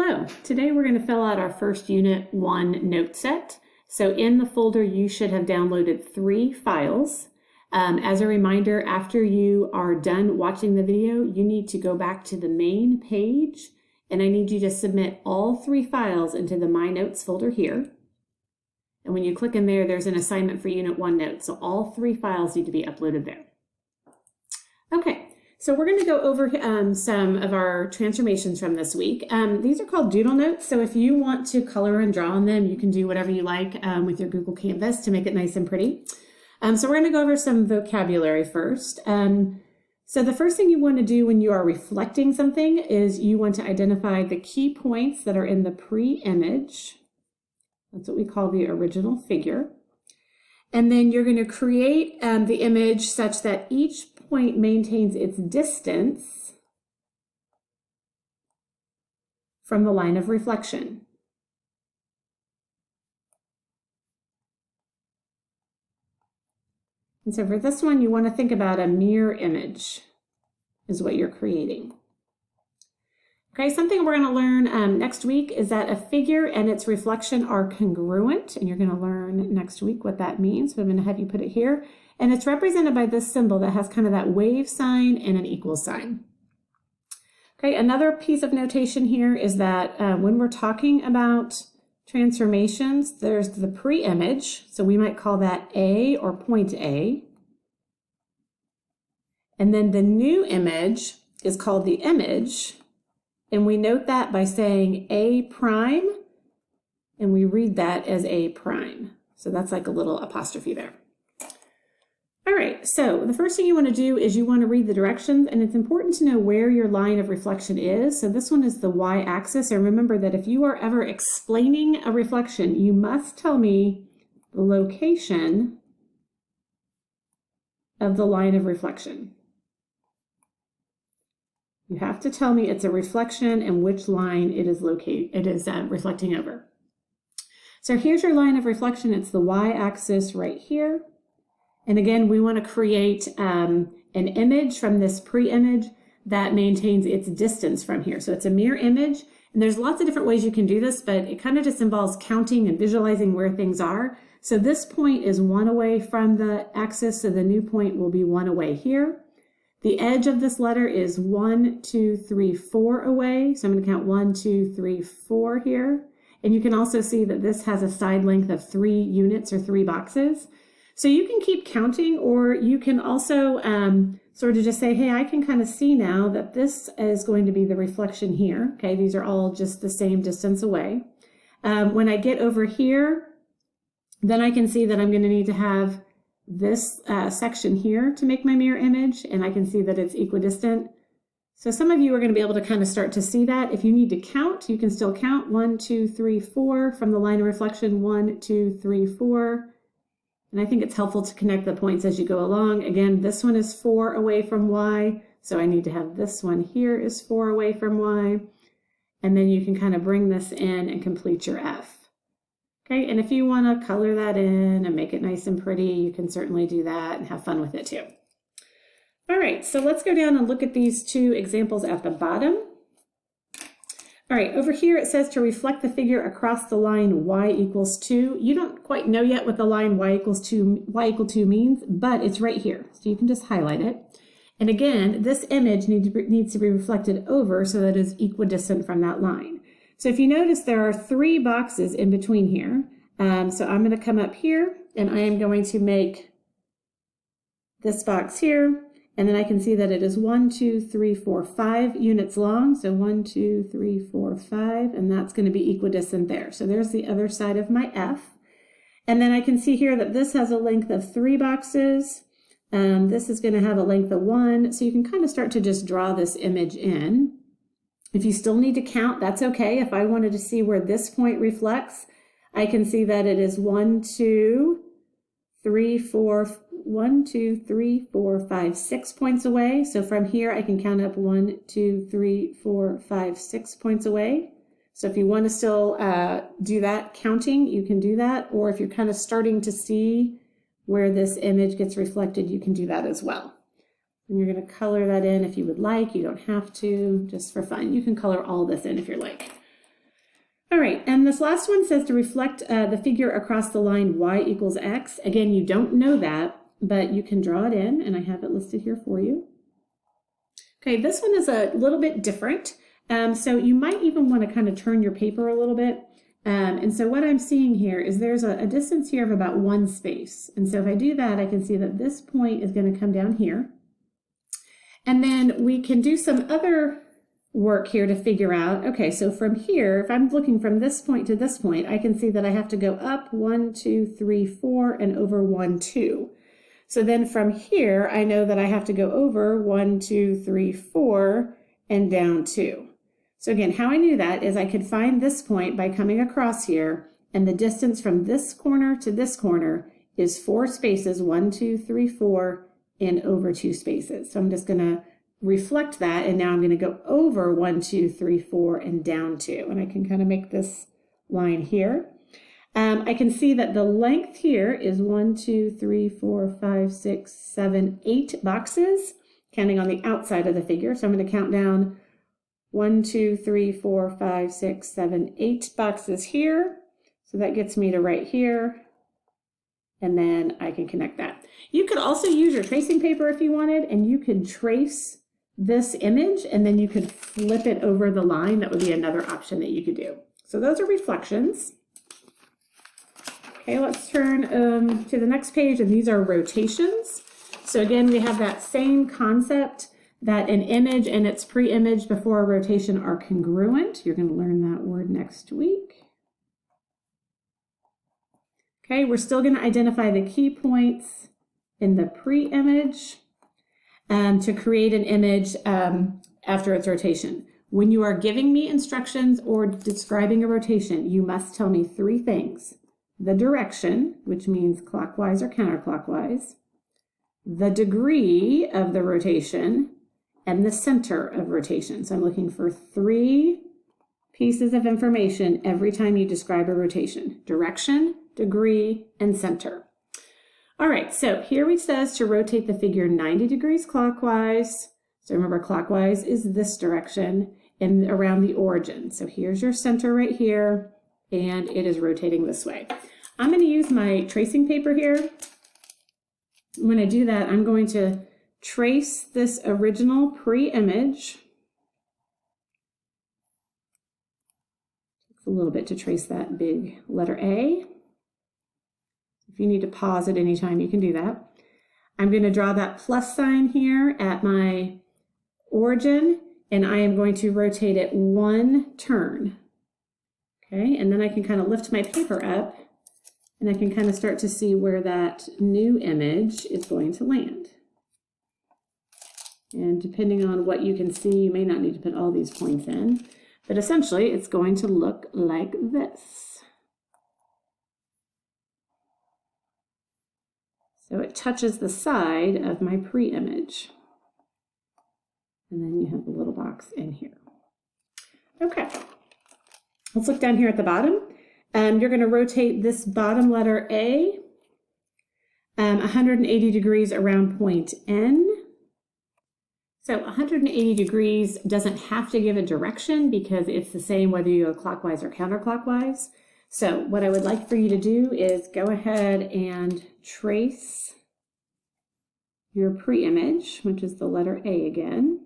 Hello, today we're going to fill out our first Unit 1 note set. So in the folder you should have downloaded 3 files. As a reminder, after you are done watching the video, you need to go back to the main page and I need you to submit all 3 files into the My Notes folder here. And when you click in there, there's an assignment for Unit 1 notes. So all 3 files need to be uploaded there. Okay. So we're going to go over some of our transformations from this week. These are called Doodle Notes. So if you want to color and draw on them, you can do whatever you like with your Google Canvas to make it nice and pretty. So we're going to go over some vocabulary first. So the first thing you want to do when you are reflecting something is you want to identify the key points that are in the pre-image. That's what we call the original figure. And then you're going to create the image such that each point maintains its distance from the line of reflection. And so for this one, you want to think about a mirror image is what you're creating. Okay, something we're going to learn next week is that a figure and its reflection are congruent, and you're going to learn next week what that means. So I'm going to have you put it here. And it's represented by this symbol that has kind of that wave sign and an equal sign. Okay, another piece of notation here is that when we're talking about transformations, there's the pre-image. So we might call that A or point A. And then the new image is called the image. And we note that by saying A prime, and we read that as A prime. So that's like a little apostrophe there. All right, so the first thing you want to do is you want to read the directions, and it's important to know where your line of reflection is. So this one is the y-axis, and remember that if you are ever explaining a reflection, you must tell me the location of the line of reflection. You have to tell me it's a reflection and which line it is reflecting over. So here's your line of reflection. It's the y-axis right here. And again, we want to create an image from this pre-image that maintains its distance from here. So it's a mirror image, and there's lots of different ways you can do this, but it kind of just involves counting and visualizing where things are. So this point is 1 away from the axis, so the new point will be 1 away here. The edge of this letter is 1, 2, 3, 4 away. So I'm going to count 1, 2, 3, 4 here. And you can also see that this has a side length of 3 units or 3 boxes. So you can keep counting, or you can also sort of just say, hey, I can kind of see now that this is going to be the reflection here. Okay, these are all just the same distance away. When I get over here, then I can see that I'm going to need to have this section here to make my mirror image, and I can see that it's equidistant. So some of you are going to be able to kind of start to see that. If you need to count, you can still count 1, 2, 3, 4 from the line of reflection, 1, 2, 3, 4. And I think it's helpful to connect the points as you go along. Again, this one is 4 away from Y, so I need to have this one here is 4 away from Y. And then you can kind of bring this in and complete your F. Okay, and if you want to color that in and make it nice and pretty, you can certainly do that and have fun with it too. All right, so let's go down and look at these 2 examples at the bottom. All right, over here it says to reflect the figure across the line y equals 2. You don't quite know yet what the line y equal 2 means, but it's right here. So you can just highlight it. And again, this image needs to be reflected over so that it is equidistant from that line. So if you notice, there are 3 boxes in between here. So I'm going to come up here and I am going to make this box here. And then I can see that it is 1, 2, 3, 4, 5 units long. So 1, 2, 3, 4, 5, and that's going to be equidistant there. So there's the other side of my F. And then I can see here that this has a length of 3 boxes. This is going to have a length of 1. So you can kind of start to just draw this image in. If you still need to count, that's okay. If I wanted to see where this point reflects, I can see that it is 1, 2, 3, 4, 1, 2, 3, 4, 5, 6 points away. So from here, I can count up 1, 2, 3, 4, 5, 6 points away. So if you want to still do that counting, you can do that. Or if you're kind of starting to see where this image gets reflected, you can do that as well. And you're going to color that in if you would like. You don't have to, just for fun. You can color all this in if you're like. All right, and this last one says to reflect the figure across the line y equals x. Again, you don't know that, but you can draw it in, and I have it listed here for you. Okay, this one is a little bit different. So you might even want to kind of turn your paper a little bit. And so what I'm seeing here is there's a distance here of about 1 space. And so if I do that, I can see that this point is going to come down here. And then we can do some other work here to figure out, okay, so from here, if I'm looking from this point to this point, I can see that I have to go up 1, 2, 3, 4, and over 1, 2. So then from here, I know that I have to go over 1, 2, 3, 4, and down 2. So again, how I knew that is I could find this point by coming across here, and the distance from this corner to this corner is 4 spaces, 1, 2, 3, 4, and over 2 spaces. So I'm just going to reflect that, and now I'm going to go over 1, 2, 3, 4, and down 2. And I can kind of make this line here. I can see that the length here is 1, 2, 3, 4, 5, 6, 7, 8 boxes, counting on the outside of the figure. So I'm going to count down 1, 2, 3, 4, 5, 6, 7, 8 boxes here. So that gets me to right here. And then I can connect that. You could also use your tracing paper if you wanted, and you could trace this image, and then you could flip it over the line. That would be another option that you could do. So those are reflections. Okay, let's turn to the next page, and these are rotations. So again, we have that same concept that an image and its pre-image before a rotation are congruent. You're going to learn that word next week. Okay, we're still going to identify the key points in the pre-image to create an image after its rotation. When you are giving me instructions or describing a rotation, you must tell me 3 things. The direction, which means clockwise or counterclockwise, the degree of the rotation, and the center of rotation. So I'm looking for 3 pieces of information every time you describe a rotation: direction, degree, and center. All right, so here it says to rotate the figure 90 degrees clockwise. So remember, clockwise is this direction and around the origin. So here's your center right here, and it is rotating this way. I'm going to use my tracing paper here. When I do that, I'm going to trace this original pre-image. Takes a little bit to trace that big letter A. If you need to pause at any time, you can do that. I'm going to draw that plus sign here at my origin, and I am going to rotate it 1 turn. Okay, and then I can kind of lift my paper up, and I can kind of start to see where that new image is going to land. And depending on what you can see, you may not need to put all these points in, but essentially it's going to look like this. So it touches the side of my pre-image. And then you have the little box in here. Okay, let's look down here at the bottom. You're going to rotate this bottom letter A 180 degrees around point N. So 180 degrees doesn't have to give a direction because it's the same whether you go clockwise or counterclockwise. So what I would like for you to do is go ahead and trace your pre-image, which is the letter A again.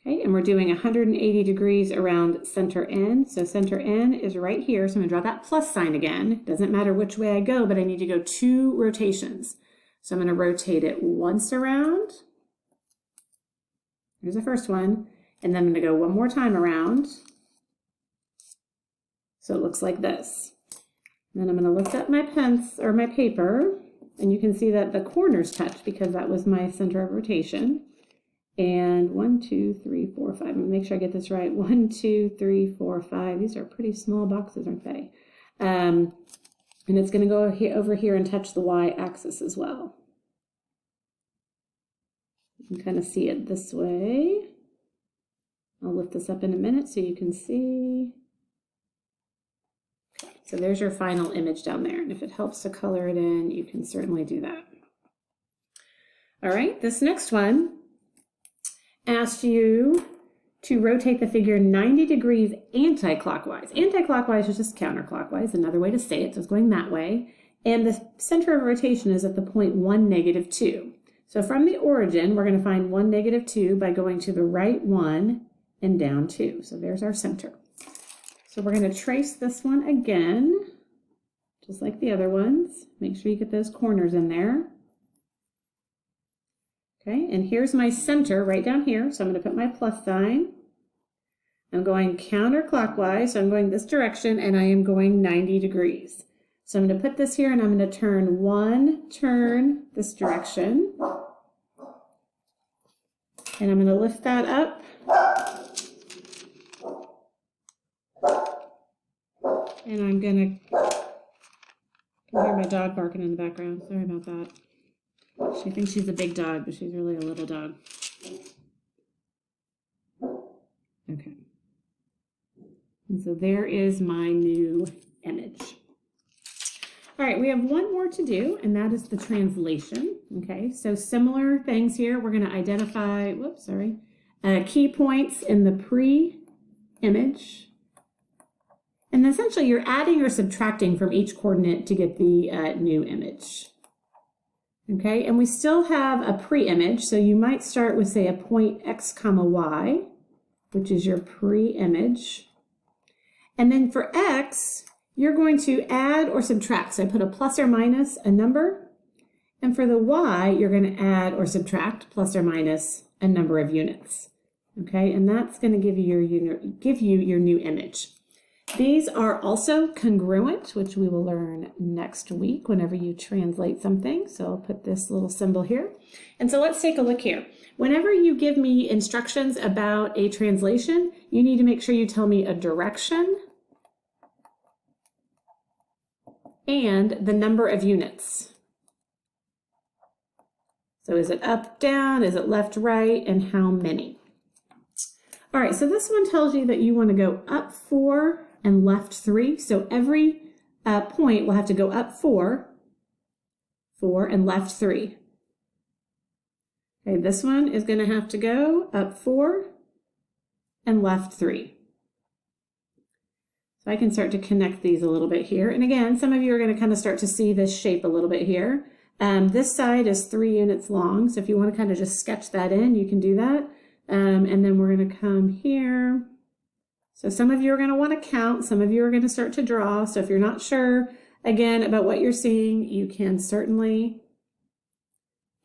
Okay, and we're doing 180 degrees around center N. So center N is right here. So I'm going to draw that plus sign again. Doesn't matter which way I go, but I need to go 2 rotations. So I'm going to rotate it once around. Here's the first one. And then I'm going to go 1 more time around. So it looks like this. And then I'm going to lift up my pens or my paper, and you can see that the corners touch because that was my center of rotation. And 1, 2, 3, 4, 5. I'm going to make sure I get this right. 1, 2, 3, 4, 5. These are pretty small boxes, aren't they? And it's going to go over here and touch the y-axis as well. You can kind of see it this way. I'll lift this up in a minute so you can see. Okay, so there's your final image down there. And if it helps to color it in, you can certainly do that. All right, this next one asks you to rotate the figure 90 degrees anti-clockwise. Anti-clockwise is just counterclockwise, another way to say it, so it's going that way. And the center of rotation is at the point 1, -2. So from the origin, we're going to find 1, -2 by going to the right 1 and down 2. So there's our center. So we're going to trace this one again, just like the other ones. Make sure you get those corners in there. Okay, and here's my center right down here. So I'm going to put my plus sign. I'm going counterclockwise, so I'm going this direction, and I am going 90 degrees. So I'm going to put this here, and I'm going to turn one turn this direction. And I'm going to lift that up. And I'm going to hear my dog barking in the background. Sorry about that. She thinks she's a big dog, but she's really a little dog. Okay. And so there is my new image. All right, we have one more to do, and that is the translation. Okay, so similar things here. We're going to identify, key points in the pre-image. And essentially, you're adding or subtracting from each coordinate to get the new image. Okay, and we still have a pre-image, so you might start with, say, a point x, y, which is your pre-image. And then for x, you're going to add or subtract. So I put a plus or minus a number. And for the y, you're going to add or subtract plus or minus a number of units. Okay, and that's going to give you your new image. These are also congruent, which we will learn next week whenever you translate something. So I'll put this little symbol here. And so let's take a look here. Whenever you give me instructions about a translation, you need to make sure you tell me a direction and the number of units. So is it up, down, is it left, right, and how many? All right, so this one tells you that you want to go up 4 and left 3. So every point will have to go up 4, and left 3. Okay, this one is going to have to go up 4 and left 3. So I can start to connect these a little bit here. And again, some of you are going to kind of start to see this shape a little bit here. This side is 3 units long. So if you want to kind of just sketch that in, you can do that. And then we're going to come here. So some of you are going to want to count. Some of you are going to start to draw. So if you're not sure, again, about what you're seeing, you can certainly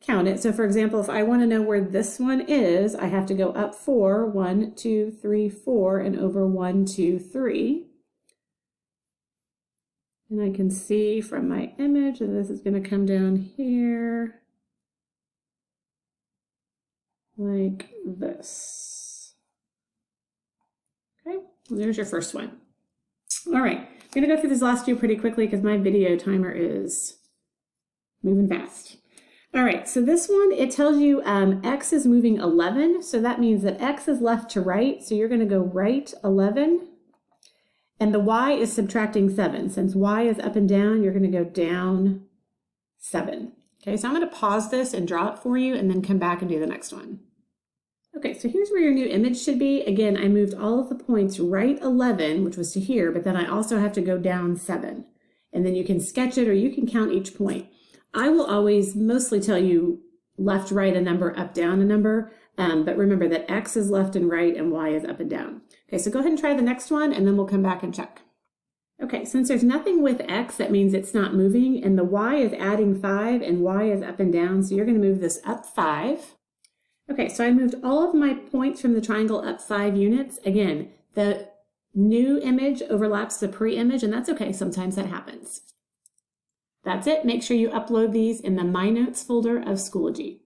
count it. So for example, if I want to know where this one is, I have to go up 4, 1, 2, 3, 4, and over 1, 2, 3. And I can see from my image that this is going to come down here like this. Okay, well, there's your first one. All right, I'm going to go through this last two pretty quickly because my video timer is moving fast. All right, so this one, it tells you x is moving 11, so that means that x is left to right, so you're going to go right 11, and the y is subtracting 7. Since y is up and down, you're going to go down 7. Okay, so I'm going to pause this and draw it for you and then come back and do the next one. Okay, so here's where your new image should be. Again, I moved all of the points right 11, which was to here, but then I also have to go down 7. And then you can sketch it or you can count each point. I will always mostly tell you left, right, a number, up, down, a number. But remember that x is left and right and y is up and down. Okay, so go ahead and try the next one and then we'll come back and check. Okay, since there's nothing with x, that means it's not moving, and the y is adding 5 and y is up and down, so you're going to move this up 5. Okay, so I moved all of my points from the triangle up 5 units. Again, the new image overlaps the pre-image, and that's okay, sometimes that happens. That's it. Make sure you upload these in the My Notes folder of Schoology.